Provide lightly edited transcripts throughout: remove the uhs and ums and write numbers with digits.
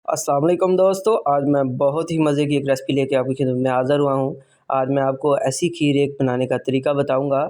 अस्सलाम वालेकुम दोस्तों, आज मैं बहुत ही मज़े की एक रेसिपी लेके आपकी खिदमत में हाज़िर हुआ हूँ। आज मैं आपको ऐसी खीर एक बनाने का तरीका बताऊँगा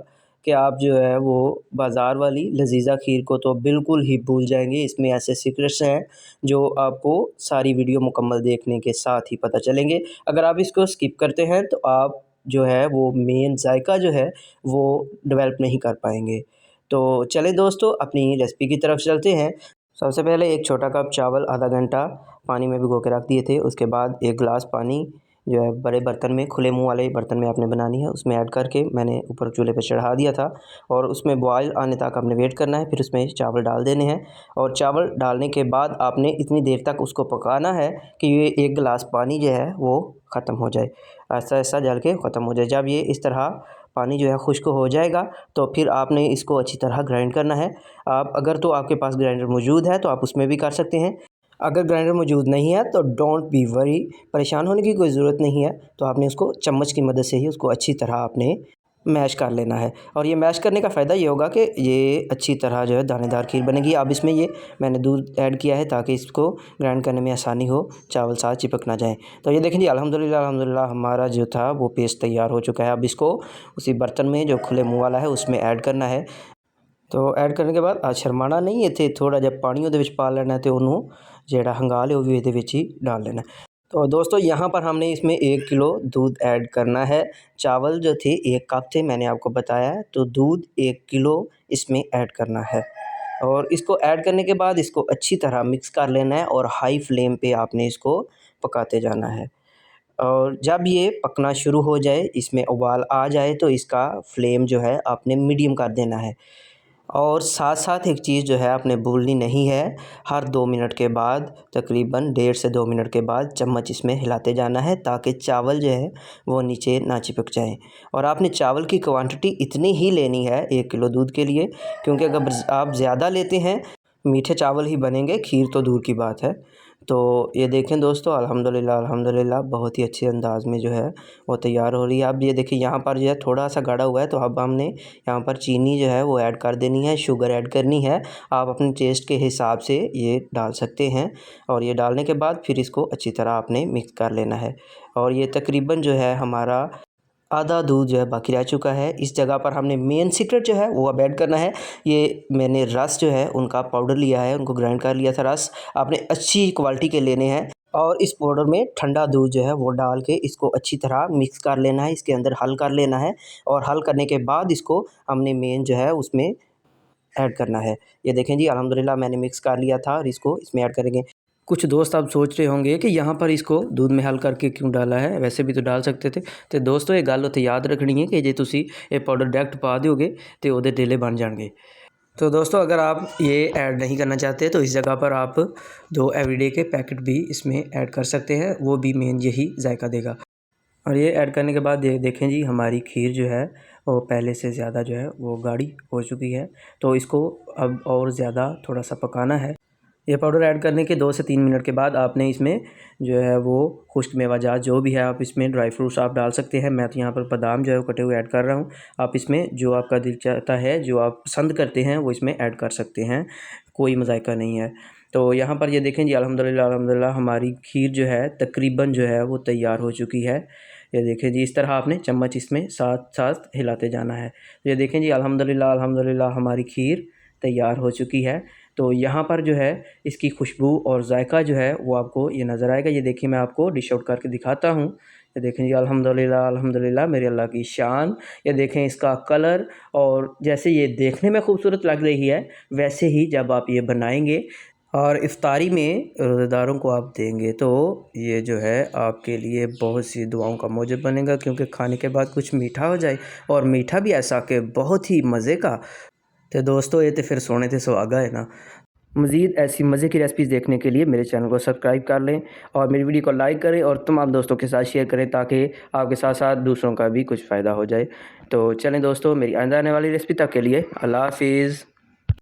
कि आप जो है वो बाज़ार वाली लज़ीज़ा खीर को तो बिल्कुल ही भूल जाएँगे। इसमें ऐसे सीक्रेट्स हैं जो आपको सारी वीडियो मुकम्मल देखने के साथ ही पता चलेंगे। अगर आप इसको स्किप करते हैं तो आप जो है वो मेन ज़ायक़ा जो है वो डेवलप नहीं कर पाएँगे। तो चलें दोस्तों अपनी रेसिपी की तरफ चलते हैं। सबसे पहले एक छोटा कप चावल आधा घंटा पानी में भिगो के रख दिए थे। उसके बाद 1 गिलास पानी जो है बड़े बर्तन में, खुले मुँह वाले बर्तन में आपने बनानी है, उसमें ऐड करके मैंने ऊपर चूल्हे पे चढ़ा दिया था और उसमें बॉयल आने तक आपने वेट करना है। फिर उसमें चावल डाल देने हैं और चावल डालने के बाद आपने इतनी देर तक उसको पकाना है कि ये 1 गिलास पानी जो है वो ख़त्म हो जाए। ऐसा-ऐसा जल के ख़त्म हो जाए। जब ये इस तरह पानी जो है खुश्क हो जाएगा तो फिर आपने इसको अच्छी तरह ग्राइंड करना है। आप अगर तो आपके पास ग्राइंडर मौजूद है तो आप उसमें भी कर सकते हैं। अगर ग्राइंडर मौजूद नहीं है तो डोंट बी वरी, परेशान होने की कोई ज़रूरत नहीं है। तो आपने उसको चम्मच की मदद से ही उसको अच्छी तरह आपने मैश कर लेना है और ये मैश करने का फ़ायदा ये होगा कि ये अच्छी तरह जो है दानेदार खीर बनेगी। अब इसमें ये मैंने दूध ऐड किया है ताकि इसको ग्राइंड करने में आसानी हो, चावल साथ चिपक ना जाएँ। तो ये देखें जी अल्हम्दुलिल्लाह हमारा जो था वो पेस्ट तैयार हो चुका है। अब इसको उसी बर्तन में जो खुले मुँह वाला है उसमें ऐड करना है। तो ऐड करने के बाद शरमाना नहीं, इत्थे थोड़ा जिहा पानी ਉਹਦੇ ਵਿੱਚ ਪਾ ਲੈਣਾ ਤੇ ਉਹਨੂੰ ਜਿਹੜਾ हंगा लिया वो भी ਇਹਦੇ ਵਿੱਚ ही डाल लेना है। तो दोस्तों यहाँ पर हमने इसमें 1 किलो दूध ऐड करना है। चावल जो थे 1 कप थे मैंने आपको बताया है, तो दूध 1 किलो इसमें ऐड करना है और इसको ऐड करने के बाद इसको अच्छी तरह मिक्स कर लेना है और हाई फ्लेम पे आपने इसको पकाते जाना है। और जब ये पकना शुरू हो जाए, इसमें उबाल आ जाए तो इसका फ्लेम जो है आपने मीडियम कर देना है। और साथ-साथ एक चीज़ जो है आपने भूलनी नहीं है, हर 2 मिनट के बाद तकरीबन 1.5 से 2 मिनट के बाद चम्मच इसमें हिलाते जाना है ताकि चावल जो है वो नीचे ना चिपक जाएँ। और आपने चावल की क्वांटिटी इतनी ही लेनी है 1 किलो दूध के लिए, क्योंकि अगर आप ज़्यादा लेते हैं, मीठे चावल ही बनेंगे, खीर तो दूर की बात है। तो ये देखें दोस्तों अल्हम्दुलिल्लाह बहुत ही अच्छे अंदाज़ में जो है वो तैयार हो रही है। अब ये देखिए यहाँ पर जो है थोड़ा-सा गाढ़ा हुआ है तो अब हमने यहाँ पर चीनी जो है वो ऐड कर देनी है, शुगर ऐड करनी है। आप अपने टेस्ट के हिसाब से ये डाल सकते हैं और ये डालने के बाद फिर इसको अच्छी तरह आपने मिक्स कर लेना है और ये तकरीबन जो है हमारा आधा दूध जो है बाकी रह चुका है। इस जगह पर हमने मेन सीक्रेट जो है वो अब ऐड करना है। ये मैंने रस जो है उनका पाउडर लिया है, उनको ग्राइंड कर लिया था रस। आपने अच्छी क्वालिटी के लेने हैं और इस पाउडर में ठंडा दूध जो है वो डाल के इसको अच्छी तरह मिक्स कर लेना है, इसके अंदर हल कर लेना है और हल करने के बाद इसको हमने मेन जो है उसमें ऐड करना है। ये देखें जी अल्हम्दुलिल्लाह मैंने मिक्स कर लिया था और इसको इसमें ऐड करेंगे। कुछ दोस्त आप सोच रहे होंगे कि यहाँ पर इसको दूध में हल करके क्यों डाला है, वैसे भी तो डाल सकते थे। तो दोस्तों ये गल उत्ते याद रखनी है कि जे तुसी ये पाउडर डायरेक्ट पा दोगे तो ਉਹਦੇ डेले बन जाएंगे। तो दोस्तों अगर आप ये ऐड नहीं करना चाहते तो इस जगह पर आप 2 एवरीडे के पैकेट भी इसमें ऐड कर सकते हैं, वो भी मेन यही जायका देगा। और ये ऐड करने के बाद ये देखें जी हमारी खीर जो है वो पहले से ज़्यादा जो है वो गाढ़ी हो चुकी है। तो इसको अब और ज़्यादा थोड़ा सा पकाना है। ये पाउडर ऐड करने के 2 से 3 मिनट के बाद आपने इसमें जो है वो खुश्क मेवाजात जो भी है आप इसमें ड्राई फ्रूट्स आप डाल सकते हैं। मैं तो यहाँ पर बादाम जो है वो कटे हुए ऐड कर रहा हूँ। आप इसमें जो आपका दिल चाहता है, जो आप पसंद करते हैं वो इसमें ऐड कर सकते हैं, कोई मज़ायका नहीं है। तो यहाँ पर ये देखें जी अल्हम्दुलिल्लाह हमारी खीर जो है तकरीबन जो है वो तैयार हो चुकी है। ये देखें जी इस तरह आपने चम्मच इसमें साथ-साथ हिलाते जाना है। ये देखें जी अल्हम्दुलिल्लाह हमारी खीर तैयार हो चुकी है। तो यहाँ पर जो है इसकी खुशबू और जायका जो है वो आपको ये नज़र आएगा। ये देखिए मैं आपको डिश आउट करके दिखाता हूँ। ये देखें जी अल्हम्दुलिल्लाह मेरे अल्लाह की शान। ये देखें इसका कलर और जैसे ये देखने में खूबसूरत लग रही है, वैसे ही जब आप ये बनाएंगे और इफ्तारी में रोज़ेदारों को आप देंगे तो ये जो है आपके लिए बहुत सी दुआओं का मूजब बनेगा, क्योंकि खाने के बाद कुछ मीठा हो जाए और मीठा भी ऐसा कि बहुत ही मज़े का। तो दोस्तों ये तो फिर सोने थे सुहागा है ना। मज़ीद ऐसी मज़े की रेसिपीज़ देखने के लिए मेरे चैनल को सब्सक्राइब कर लें और मेरी वीडियो को लाइक करें और तमाम दोस्तों के साथ शेयर करें ताकि आपके साथ साथ दूसरों का भी कुछ फ़ायदा हो जाए। तो चलें दोस्तों, मेरी आइंदा आने वाली रेसिपी तक के लिए अल्लाह हाफ़िज़।